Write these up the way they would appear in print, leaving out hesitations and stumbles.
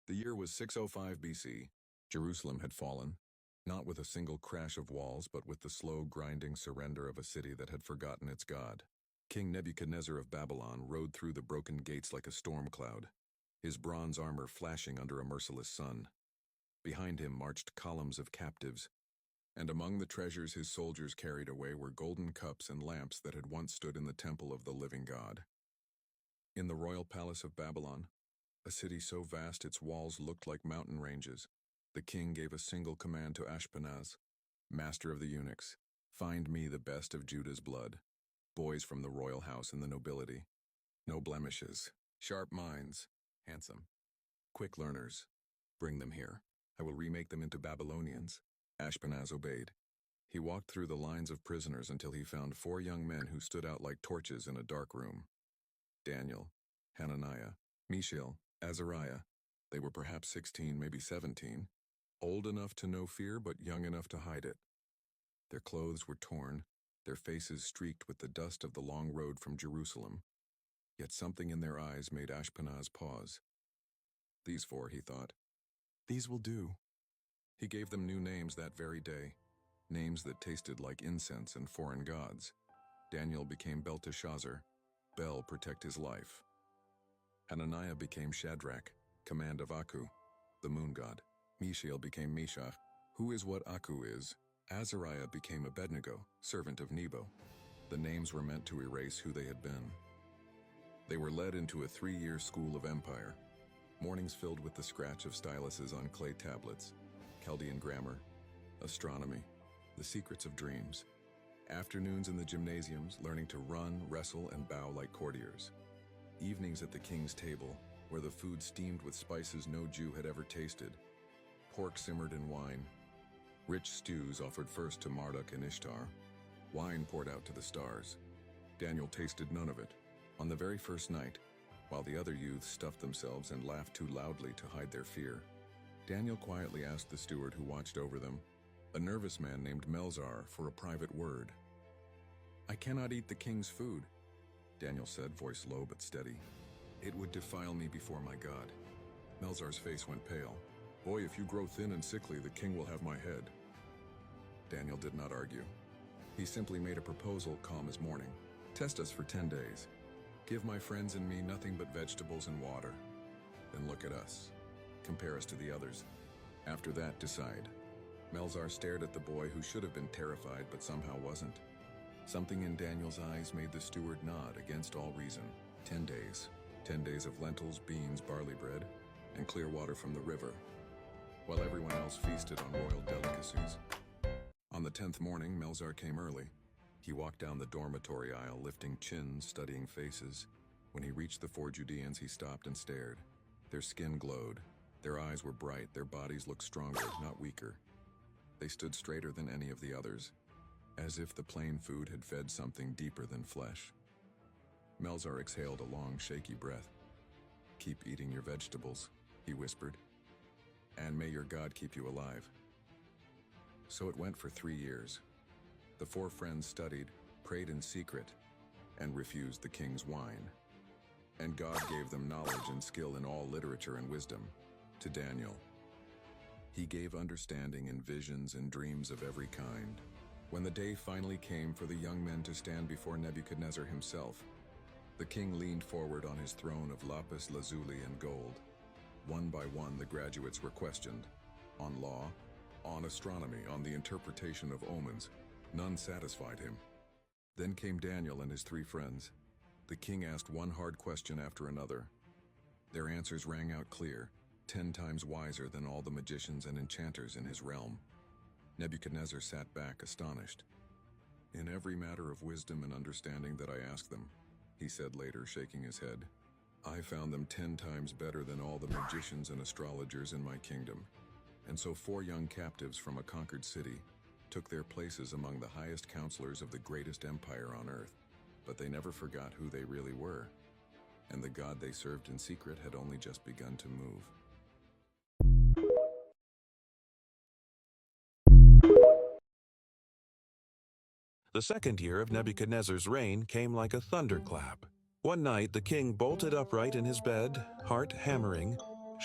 The year was 605 BC. Jerusalem had fallen, not with a single crash of walls, but with the slow, grinding surrender of a city that had forgotten its God. King Nebuchadnezzar of Babylon rode through the broken gates like a storm cloud, his bronze armor flashing under a merciless sun. Behind him marched columns of captives, and among the treasures his soldiers carried away were golden cups and lamps that had once stood in the temple of the living God. In the royal palace of Babylon, a city so vast its walls looked like mountain ranges, the king gave a single command to Ashpenaz, master of the eunuchs: "Find me the best of Judah's blood, boys from the royal house and the nobility. No blemishes, sharp minds, handsome, quick learners. Bring them here. I will remake them into Babylonians." Ashpenaz obeyed. He walked through the lines of prisoners until he found 4 young men who stood out like torches in a dark room. Daniel, Hananiah, Mishael, Azariah. They were perhaps 16, maybe 17, old enough to know fear but young enough to hide it. Their clothes were torn, their faces streaked with the dust of the long road from Jerusalem. Yet something in their eyes made Ashpenaz pause. These 4, he thought. These will do. He gave them new names that very day, names that tasted like incense and foreign gods. Daniel became Belteshazzar, Bel protect his life. Hananiah became Shadrach, command of Aku, the moon god. Mishael became Meshach, who is what Aku is. Azariah became Abednego, servant of Nebo. The names were meant to erase who they had been. They were led into a 3-year school of empire, mornings filled with the scratch of styluses on clay tablets, Chaldean grammar, astronomy, the secrets of dreams. Afternoons in the gymnasiums, learning to run, wrestle, and bow like courtiers. Evenings at the king's table, where the food steamed with spices no Jew had ever tasted. Pork simmered in wine. Rich stews offered first to Marduk and Ishtar. Wine poured out to the stars. Daniel tasted none of it. On the very first night, while the other youths stuffed themselves and laughed too loudly to hide their fear, Daniel quietly asked the steward who watched over them, a nervous man named Melzar, for a private word. "I cannot eat the king's food," Daniel said, voice low but steady. "It would defile me before my God." Melzar's face went pale. "Boy, if you grow thin and sickly, the king will have my head." Daniel did not argue. He simply made a proposal calm as morning. "Test us for 10 days. Give my friends and me nothing but vegetables and water. Then look at us. Compare us to the others. After that, decide." Melzar stared at the boy who should have been terrified but somehow wasn't. Something in Daniel's eyes made the steward nod against all reason. 10 days. 10 days of lentils, beans, barley bread, and clear water from the river, while everyone else feasted on royal delicacies. On the 10th morning, Melzar came early. He walked down the dormitory aisle, lifting chins, studying faces. When he reached the 4 Judeans, he stopped and stared. Their skin glowed. Their eyes were bright. Their bodies looked stronger, not weaker. They stood straighter than any of the others, as if the plain food had fed something deeper than flesh. Melzar exhaled a long, shaky breath. "Keep eating your vegetables," he whispered, "and may your God keep you alive." So it went for 3 years. The 4 friends studied, prayed in secret, and refused the king's wine. And God gave them knowledge and skill in all literature and wisdom. To Daniel, He gave understanding and visions and dreams of every kind. When the day finally came for the young men to stand before Nebuchadnezzar himself, the king leaned forward on his throne of lapis lazuli and gold. One by one, the graduates were questioned. On law, on astronomy, on the interpretation of omens. None satisfied him. Then came Daniel and his 3 friends. The king asked one hard question after another. Their answers rang out clear, 10 times wiser than all the magicians and enchanters in his realm. Nebuchadnezzar sat back, astonished. "In every matter of wisdom and understanding that I asked them," he said later, shaking his head, "I found them 10 times better than all the magicians and astrologers in my kingdom." And so 4 young captives from a conquered city took their places among the highest counselors of the greatest empire on earth. But they never forgot who they really were, and the God they served in secret had only just begun to move. The second year of Nebuchadnezzar's reign came like a thunderclap. One night the king bolted upright in his bed, heart hammering,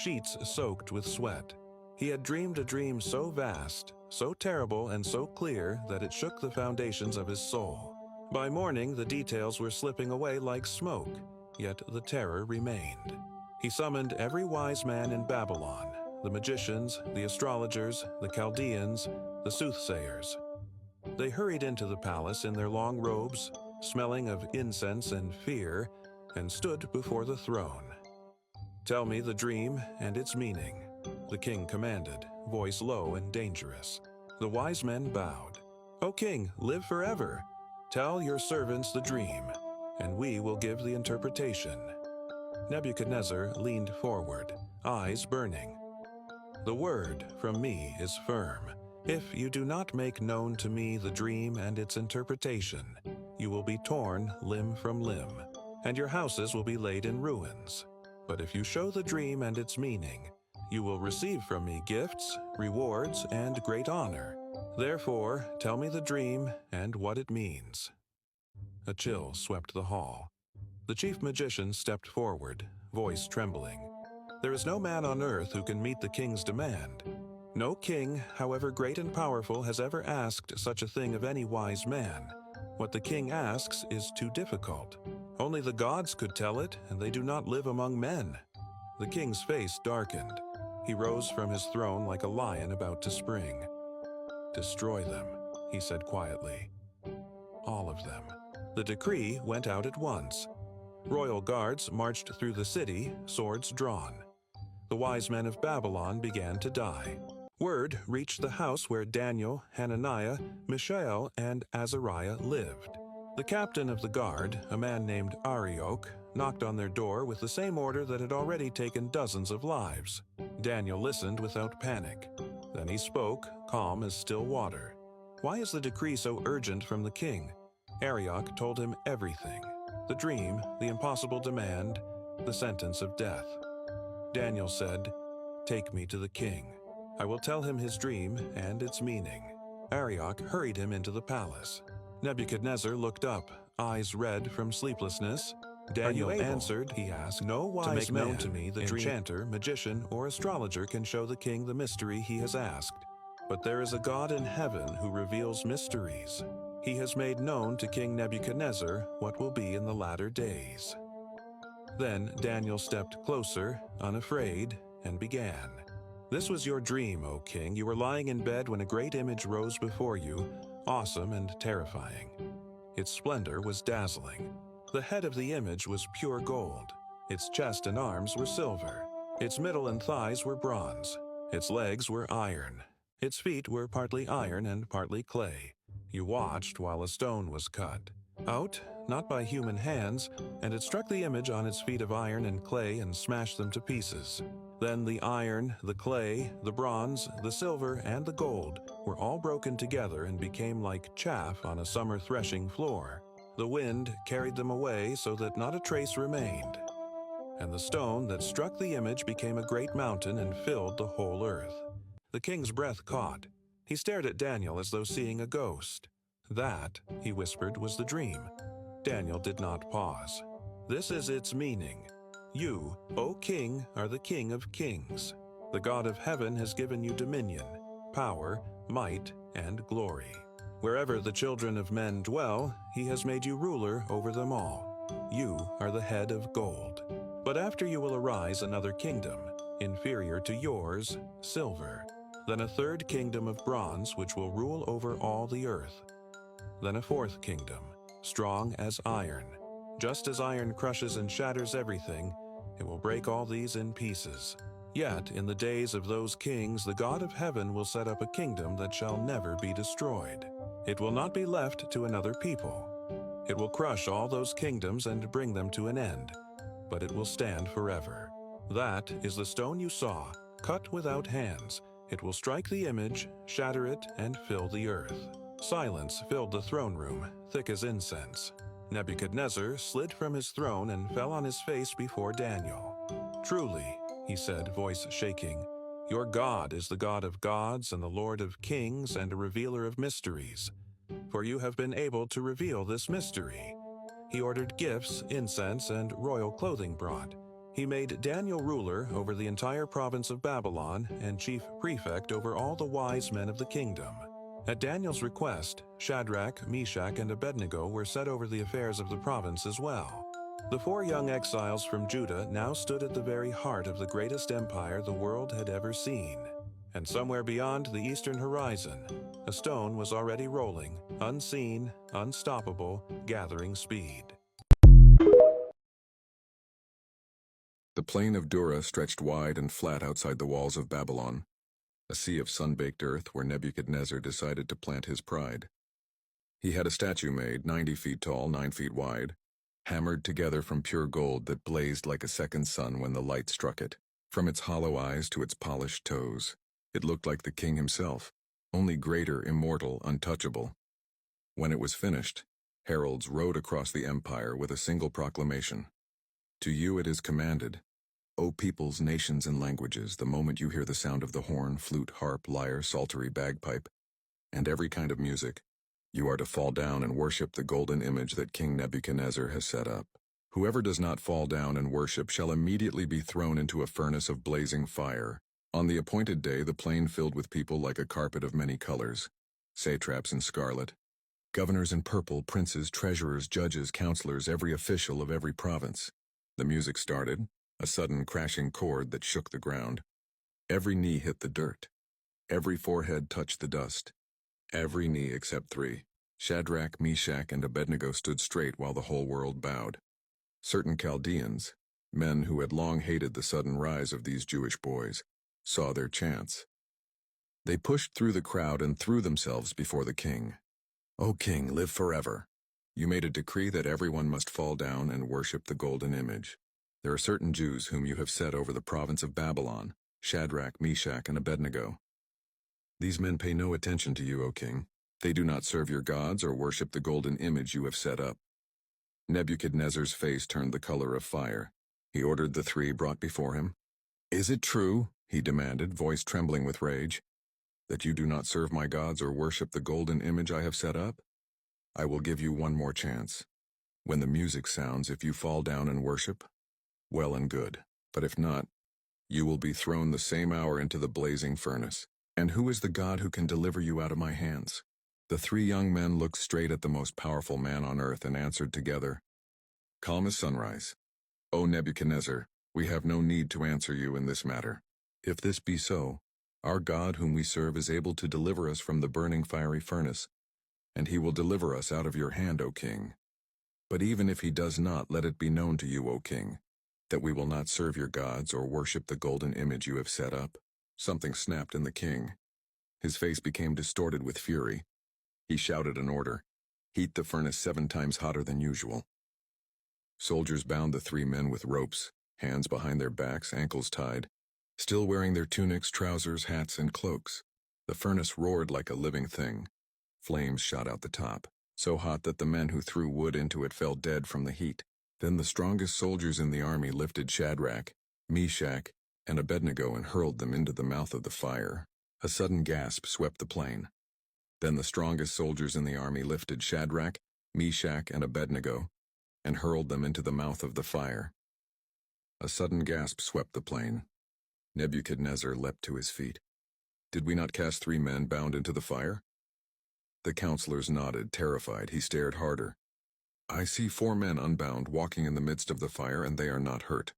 sheets soaked with sweat. He had dreamed a dream so vast, so terrible, and so clear that it shook the foundations of his soul. By morning, the details were slipping away like smoke, yet the terror remained. He summoned every wise man in Babylon, the magicians, the astrologers, the Chaldeans, the soothsayers. They hurried into the palace in their long robes, smelling of incense and fear, and stood before the throne. "Tell me the dream and its meaning," the king commanded, voice low and dangerous. The wise men bowed. "O king, live forever. Tell your servants the dream, and we will give the interpretation." Nebuchadnezzar leaned forward, eyes burning. "The word from me is firm. If you do not make known to me the dream and its interpretation, you will be torn limb from limb, and your houses will be laid in ruins. But if you show the dream and its meaning, you will receive from me gifts, rewards, and great honor. Therefore, tell me the dream and what it means." A chill swept the hall. The chief magician stepped forward, voice trembling. "There is no man on earth who can meet the king's demand. No king, however great and powerful, has ever asked such a thing of any wise man. What the king asks is too difficult. Only the gods could tell it, and they do not live among men." The king's face darkened. He rose from his throne like a lion about to spring. "Destroy them," he said quietly. "All of them." The decree went out at once. Royal guards marched through the city, swords drawn. The wise men of Babylon began to die. Word reached the house where Daniel, Hananiah, Mishael, and Azariah lived. The captain of the guard, a man named Arioch, knocked on their door with the same order that had already taken dozens of lives. Daniel listened without panic. Then he spoke, calm as still water. "Why is the decree so urgent from the king?" Arioch told him everything: the dream, the impossible demand, the sentence of death. Daniel said, "Take me to the king. I will tell him his dream and its meaning." Arioch hurried him into the palace. Nebuchadnezzar looked up, eyes red from sleeplessness. Daniel answered, he asked, "No wise man, known to me the enchanter, magician, or astrologer can show the king the mystery he has asked. But there is a God in heaven who reveals mysteries. He has made known to King Nebuchadnezzar what will be in the latter days." Then Daniel stepped closer, unafraid, and began. "This was your dream, O king. You were lying in bed when a great image rose before you, awesome and terrifying. Its splendor was dazzling. The head of the image was pure gold. Its chest and arms were silver. Its middle and thighs were bronze. Its legs were iron. Its feet were partly iron and partly clay. You watched while a stone was cut out, not by human hands, and it struck the image on its feet of iron and clay and smashed them to pieces. Then the iron, the clay, the bronze, the silver, and the gold were all broken together and became like chaff on a summer threshing floor. The wind carried them away so that not a trace remained. And the stone that struck the image became a great mountain and filled the whole earth." The king's breath caught. He stared at Daniel as though seeing a ghost. "That," he whispered, "was the dream." Daniel did not pause. "This is its meaning. You, O king, are the king of kings. The God of heaven has given you dominion, power, might, and glory. Wherever the children of men dwell, he has made you ruler over them all. You are the head of gold. But after you will arise another kingdom, inferior to yours, silver. Then a third kingdom of bronze which will rule over all the earth. Then a fourth kingdom, strong as iron. Just as iron crushes and shatters everything, it will break all these in pieces. Yet in the days of those kings the God of heaven will set up a kingdom that shall never be destroyed. It will not be left to another people. It will crush all those kingdoms and bring them to an end, but it will stand forever. That is the stone you saw, cut without hands. It will strike the image, shatter it, and fill the earth." Silence filled the throne room, thick as incense. Nebuchadnezzar slid from his throne and fell on his face before Daniel. "Truly," he said, voice shaking, "your God is the God of gods and the Lord of kings and a revealer of mysteries. For you have been able to reveal this mystery." He ordered gifts, incense, and royal clothing brought. He made Daniel ruler over the entire province of Babylon and chief prefect over all the wise men of the kingdom. At Daniel's request, Shadrach, Meshach, and Abednego were set over the affairs of the province as well. The 4 young exiles from Judah now stood at the very heart of the greatest empire the world had ever seen. And somewhere beyond the eastern horizon, a stone was already rolling, unseen, unstoppable, gathering speed. The plain of Dura stretched wide and flat outside the walls of Babylon, a sea of sun-baked earth where Nebuchadnezzar decided to plant his pride. He had a statue made 90 feet tall, 9 feet wide, hammered together from pure gold that blazed like a second sun when the light struck it. From its hollow eyes to its polished toes, it looked like the king himself, only greater, immortal, untouchable. When it was finished, heralds rode across the empire with a single proclamation. To you it is commanded, O peoples, nations, and languages, the moment you hear the sound of the horn, flute, harp, lyre, psaltery, bagpipe, and every kind of music, you are to fall down and worship the golden image that King Nebuchadnezzar has set up. Whoever does not fall down and worship shall immediately be thrown into a furnace of blazing fire. On the appointed day, the plain filled with people like a carpet of many colors, satraps in scarlet, governors in purple, princes, treasurers, judges, counselors, every official of every province. The music started, a sudden crashing chord that shook the ground. Every knee hit the dirt. Every forehead touched the dust. Every knee except 3. Shadrach, Meshach, and Abednego stood straight while the whole world bowed. Certain Chaldeans, men who had long hated the sudden rise of these Jewish boys, saw their chance. They pushed through the crowd and threw themselves before the king. O king, live forever. You made a decree that everyone must fall down and worship the golden image. There are certain Jews whom you have set over the province of Babylon, Shadrach, Meshach, and Abednego. These men pay no attention to you, O king. They do not serve your gods or worship the golden image you have set up. Nebuchadnezzar's face turned the color of fire. He ordered the 3 brought before him. Is it true, he demanded, voice trembling with rage, that you do not serve my gods or worship the golden image I have set up? I will give you one more chance. When the music sounds, if you fall down and worship, well and good. But if not, you will be thrown the same hour into the blazing furnace. And who is the God who can deliver you out of my hands? The 3 young men looked straight at the most powerful man on earth and answered together, Calm as sunrise. O Nebuchadnezzar, we have no need to answer you in this matter. If this be so, our God whom we serve is able to deliver us from the burning fiery furnace, and he will deliver us out of your hand, O king. But even if he does not, let it be known to you, O king, that we will not serve your gods or worship the golden image you have set up. Something snapped in the king. His face became distorted with fury. He shouted an order. Heat the furnace 7 times hotter than usual. Soldiers bound the 3 men with ropes, hands behind their backs, ankles tied, still wearing their tunics, trousers, hats, and cloaks. The furnace roared like a living thing. Flames shot out the top, so hot that the men who threw wood into it fell dead from the heat. Then the strongest soldiers in the army lifted Shadrach, Meshach, and Abednego and hurled them into the mouth of the fire. A sudden gasp swept the plain. Then the strongest soldiers in the army lifted Shadrach, Meshach, and Abednego and hurled them into the mouth of the fire. A sudden gasp swept the plain. Nebuchadnezzar leapt to his feet. Did we not cast 3 men bound into the fire? The counselors nodded, terrified. He stared harder. I see 4 men unbound walking in the midst of the fire, and they are not hurt.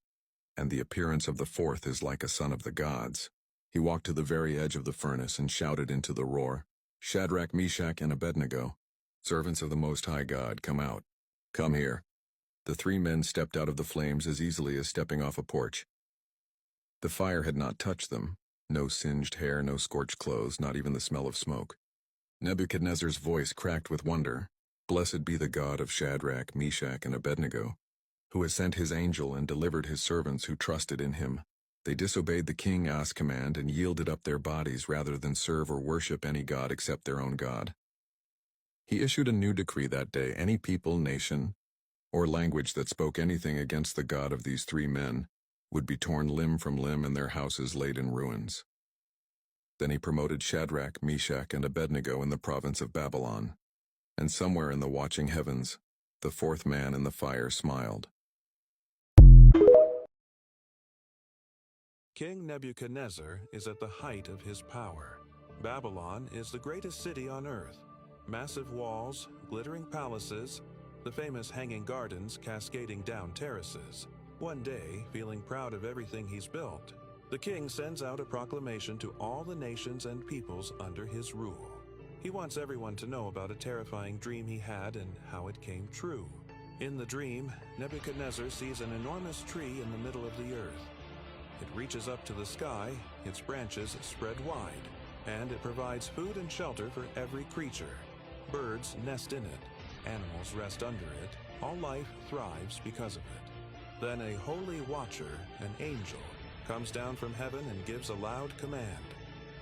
And the appearance of the 4th is like a son of the gods. He walked to the very edge of the furnace and shouted into the roar, Shadrach, Meshach, and Abednego, servants of the Most High God, come out. Come here. The 3 men stepped out of the flames as easily as stepping off a porch. The fire had not touched them. No singed hair, no scorched clothes, not even the smell of smoke. Nebuchadnezzar's voice cracked with wonder. Blessed be the God of Shadrach, Meshach, and Abednego, who has sent his angel and delivered his servants who trusted in him. They disobeyed the king's command and yielded up their bodies rather than serve or worship any god except their own God. He issued a new decree that day. Any people, nation, or language that spoke anything against the God of these 3 men would be torn limb from limb and their houses laid in ruins. Then he promoted Shadrach, Meshach, and Abednego in the province of Babylon, and somewhere in the watching heavens, the 4th man in the fire smiled. King Nebuchadnezzar is at the height of his power. Babylon is the greatest city on earth. Massive walls, glittering palaces, the famous hanging gardens cascading down terraces. One day, feeling proud of everything he's built, the king sends out a proclamation to all the nations and peoples under his rule. He wants everyone to know about a terrifying dream he had and how it came true. In the dream, Nebuchadnezzar sees an enormous tree in the middle of the earth. It reaches up to the sky, its branches spread wide, and it provides food and shelter for every creature. Birds nest in it, animals rest under it, all life thrives because of it. Then a holy watcher, an angel, comes down from heaven and gives a loud command.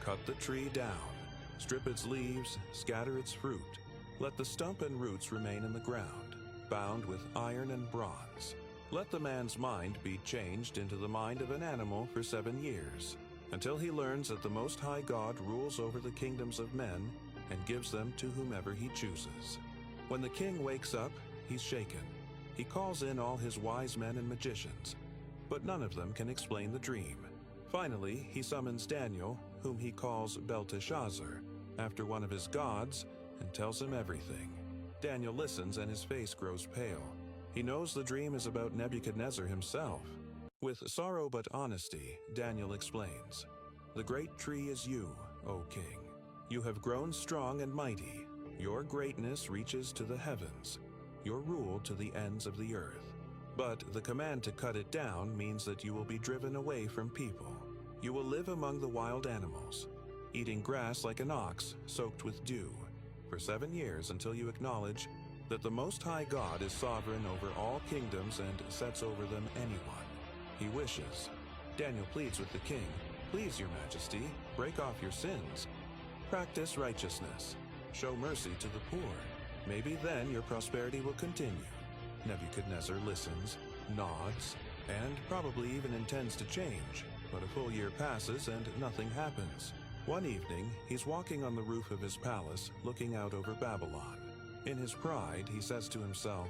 Cut the tree down, strip its leaves, scatter its fruit. Let the stump and roots remain in the ground, bound with iron and bronze. Let the man's mind be changed into the mind of an animal for 7 years, until he learns that the Most High God rules over the kingdoms of men and gives them to whomever he chooses. When the king wakes up, he's shaken. He calls in all his wise men and magicians, but none of them can explain the dream. Finally, he summons Daniel, whom he calls Belteshazzar, after one of his gods, and tells him everything. Daniel listens and his face grows pale. He knows the dream is about Nebuchadnezzar himself. With sorrow but honesty, Daniel explains, "The great tree is you, O king. You have grown strong and mighty. Your greatness reaches to the heavens, your rule to the ends of the earth. But the command to cut it down means that you will be driven away from people. You will live among the wild animals, eating grass like an ox soaked with dew, for 7 years until you acknowledge that the Most High God is sovereign over all kingdoms and sets over them anyone he wishes." Daniel pleads with the king, "Please, your majesty, break off your sins. Practice righteousness. Show mercy to the poor. Maybe then your prosperity will continue." Nebuchadnezzar listens, nods, and probably even intends to change, but a full year passes and nothing happens. One evening, he's walking on the roof of his palace, looking out over Babylon. In his pride, he says to himself,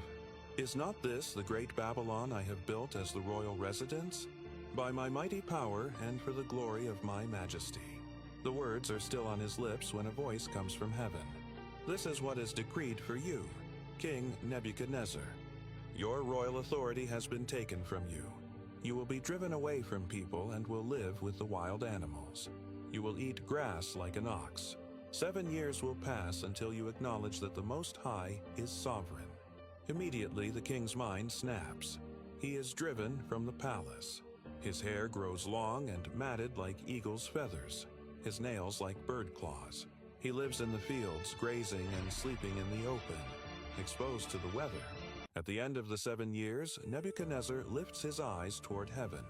"Is not this the great Babylon I have built as the royal residence? By my mighty power and for the glory of my majesty." The words are still on his lips when a voice comes from heaven. "This is what is decreed for you, King Nebuchadnezzar. Your royal authority has been taken from you. You will be driven away from people and will live with the wild animals. You will eat grass like an ox. 7 years will pass until you acknowledge that the Most High is sovereign." Immediately the king's mind snaps. He is driven from the palace. His hair grows long and matted like eagle's feathers, his nails like bird claws. He lives in the fields, grazing and sleeping in the open, exposed to the weather. At the end of the 7 years, Nebuchadnezzar lifts his eyes toward heaven.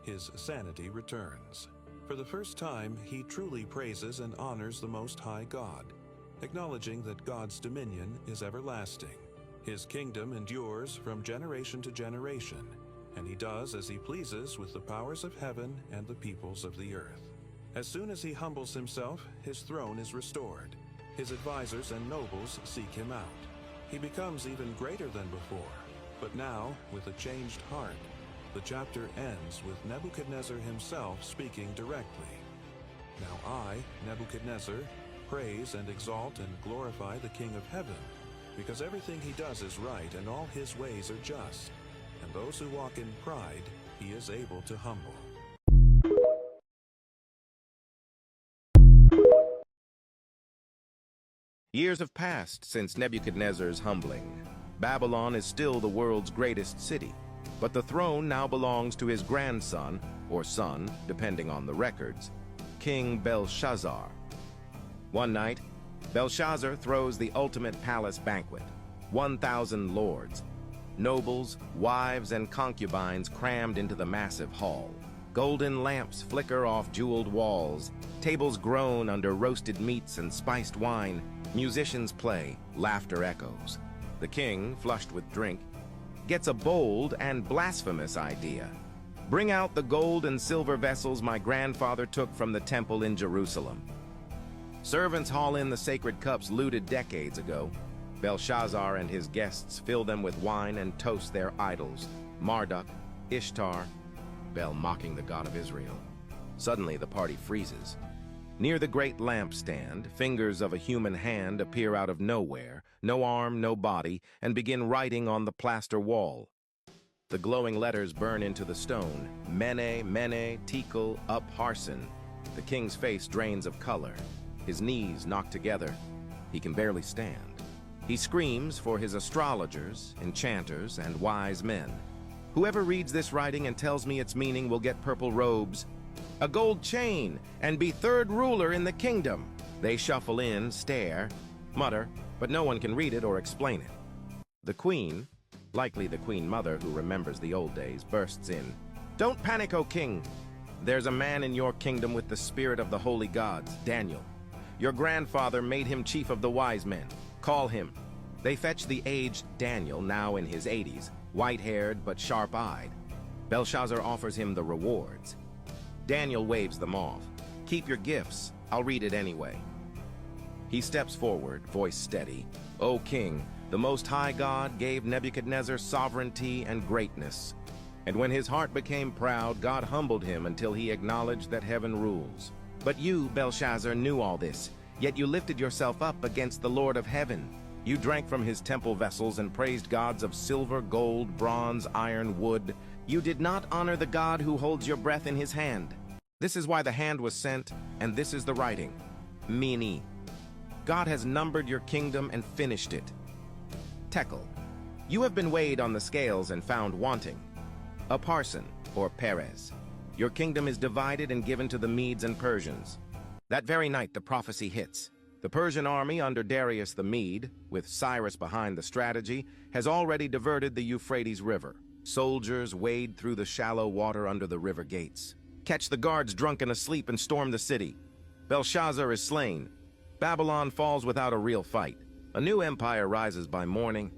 His sanity returns. For the first time, he truly praises and honors the Most High God, acknowledging that God's dominion is everlasting. His kingdom endures from generation to generation, and he does as he pleases with the powers of heaven and the peoples of the earth. As soon as he humbles himself, his throne is restored. His advisors and nobles seek him out. He becomes even greater than before, but now with a changed heart. The chapter ends with Nebuchadnezzar himself speaking directly. "Now I, Nebuchadnezzar, praise and exalt and glorify the King of heaven, because everything he does is right and all his ways are just, and those who walk in pride he is able to humble." Years have passed since Nebuchadnezzar's humbling. Babylon is still the world's greatest city, but the throne now belongs to his grandson, or son, depending on the records, King Belshazzar. One night, Belshazzar throws the ultimate palace banquet. 1,000 lords, nobles, wives, and concubines crammed into the massive hall. Golden lamps flicker off jeweled walls, tables groan under roasted meats and spiced wine, musicians play, laughter echoes. The king, flushed with drink, gets a bold and blasphemous idea. "Bring out the gold and silver vessels my grandfather took from the temple in Jerusalem." Servants haul in the sacred cups looted decades ago. Belshazzar and his guests fill them with wine and toast their idols, Marduk, Ishtar, Bel mocking the God of Israel, Suddenly, the party freezes. Near the great lampstand, fingers of a human hand appear out of nowhere, no arm, no body, and begin writing on the plaster wall. The glowing letters burn into the stone. Mene, Mene, Tekel, Upharsin. The king's face drains of color. His knees knock together. He can barely stand. He screams for his astrologers, enchanters, and wise men. Whoever reads this writing and tells me its meaning will get purple robes, a gold chain, and be third ruler in the kingdom. They shuffle in, stare, mutter, but no one can read it or explain it. The queen, likely the queen mother who remembers the old days, bursts in. Don't panic, O king. There's a man in your kingdom with the spirit of the holy gods, Daniel. Your grandfather made him chief of the wise men. Call him. They fetch the aged Daniel, now in his 80s, white-haired but sharp-eyed. Belshazzar offers him the rewards. Daniel waves them off. Keep your gifts. I'll read it anyway. He steps forward, voice steady. O king, the Most High God gave Nebuchadnezzar sovereignty and greatness. And when his heart became proud, God humbled him until he acknowledged that heaven rules. But you, Belshazzar, knew all this, yet you lifted yourself up against the Lord of heaven. You drank from his temple vessels and praised gods of silver, gold, bronze, iron, wood. You did not honor the God who holds your breath in his hand. This is why the hand was sent, and this is the writing. Mene. God has numbered your kingdom and finished it. Tekel. You have been weighed on the scales and found wanting. Upharsin, or Perez. Your kingdom is divided and given to the Medes and Persians. That very night the prophecy hits. The Persian army under Darius the Mede, with Cyrus behind the strategy, has already diverted the Euphrates River. Soldiers wade through the shallow water under the river gates. Catch the guards drunk and asleep and storm the city. Belshazzar is slain. Babylon falls without a real fight. A new empire rises by morning.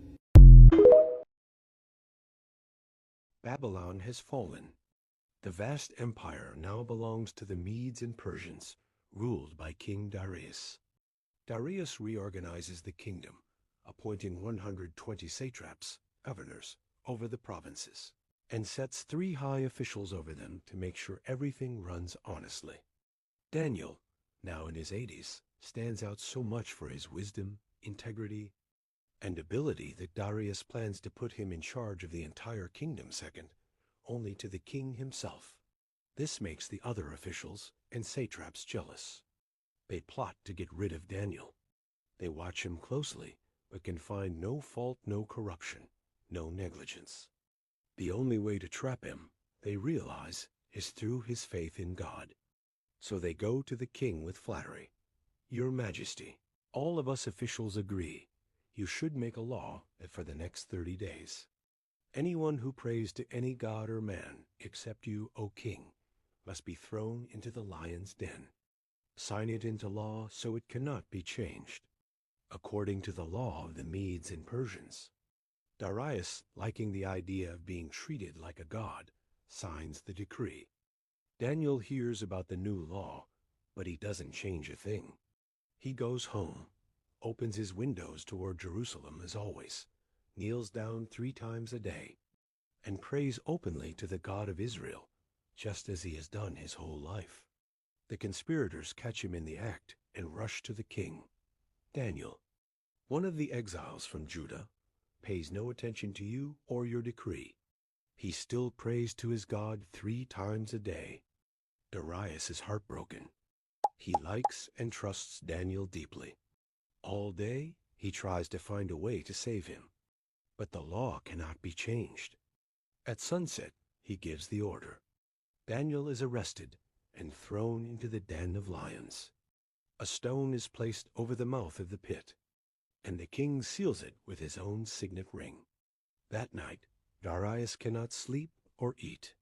Babylon has fallen. The vast empire now belongs to the Medes and Persians, ruled by King Darius. Darius reorganizes the kingdom, appointing 120 satraps, governors, over the provinces, and sets 3 high officials over them to make sure everything runs honestly. Daniel, now in his 80s, stands out so much for his wisdom, integrity, and ability that Darius plans to put him in charge of the entire kingdom second, only to the king himself. This makes the other officials and satraps jealous. They plot to get rid of Daniel. They watch him closely, but can find no fault, no corruption, no negligence. The only way to trap him, they realize, is through his faith in God. So they go to the king with flattery. Your Majesty, all of us officials agree. You should make a law that for the next 30 days, anyone who prays to any god or man except you, O king, must be thrown into the lion's den. Sign it into law so it cannot be changed, according to the law of the Medes and Persians. Darius, liking the idea of being treated like a god, signs the decree. Daniel hears about the new law, but he doesn't change a thing. He goes home, opens his windows toward Jerusalem as always, kneels down 3 times a day, and prays openly to the God of Israel, just as he has done his whole life. The conspirators catch him in the act and rush to the king. Daniel, one of the exiles from Judah, pays no attention to you or your decree. He still prays to his God 3 times a day. Darius is heartbroken. He likes and trusts Daniel deeply. All day, he tries to find a way to save him. But the law cannot be changed. At sunset, he gives the order. Daniel is arrested and thrown into the den of lions. A stone is placed over the mouth of the pit, and the king seals it with his own signet ring. That night, Darius cannot sleep or eat.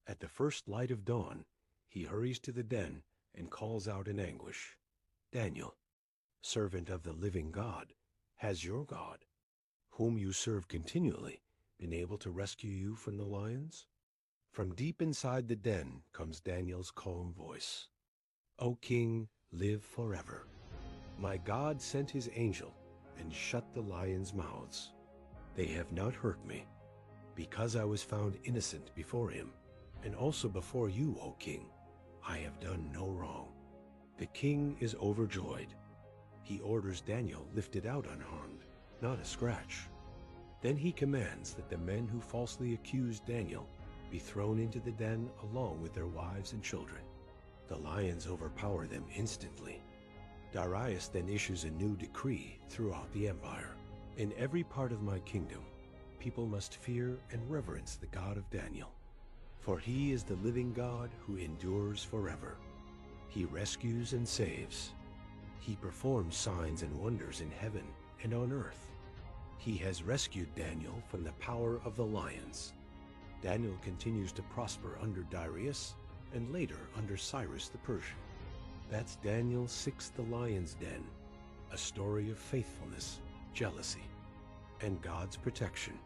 At the first light of dawn, he hurries to the den and calls out in anguish, Daniel, servant of the living God, has your God, whom you serve continually, been able to rescue you from the lions? From deep inside the den comes Daniel's calm voice. O king, live forever. My God sent his angel and shut the lions' mouths. They have not hurt me, because I was found innocent before him, and also before you, O king. I have done no wrong. The king is overjoyed. He orders Daniel lifted out unharmed, not a scratch. Then he commands that the men who falsely accused Daniel be thrown into the den along with their wives and children. The lions overpower them instantly. Darius then issues a new decree throughout the empire. In every part of my kingdom, people must fear and reverence the God of Daniel. For he is the living God who endures forever. He rescues and saves. He performs signs and wonders in heaven and on earth. He has rescued Daniel from the power of the lions. Daniel continues to prosper under Darius and later under Cyrus the Persian. That's Daniel's sixth The Lion's Den, a story of faithfulness, jealousy, and God's protection.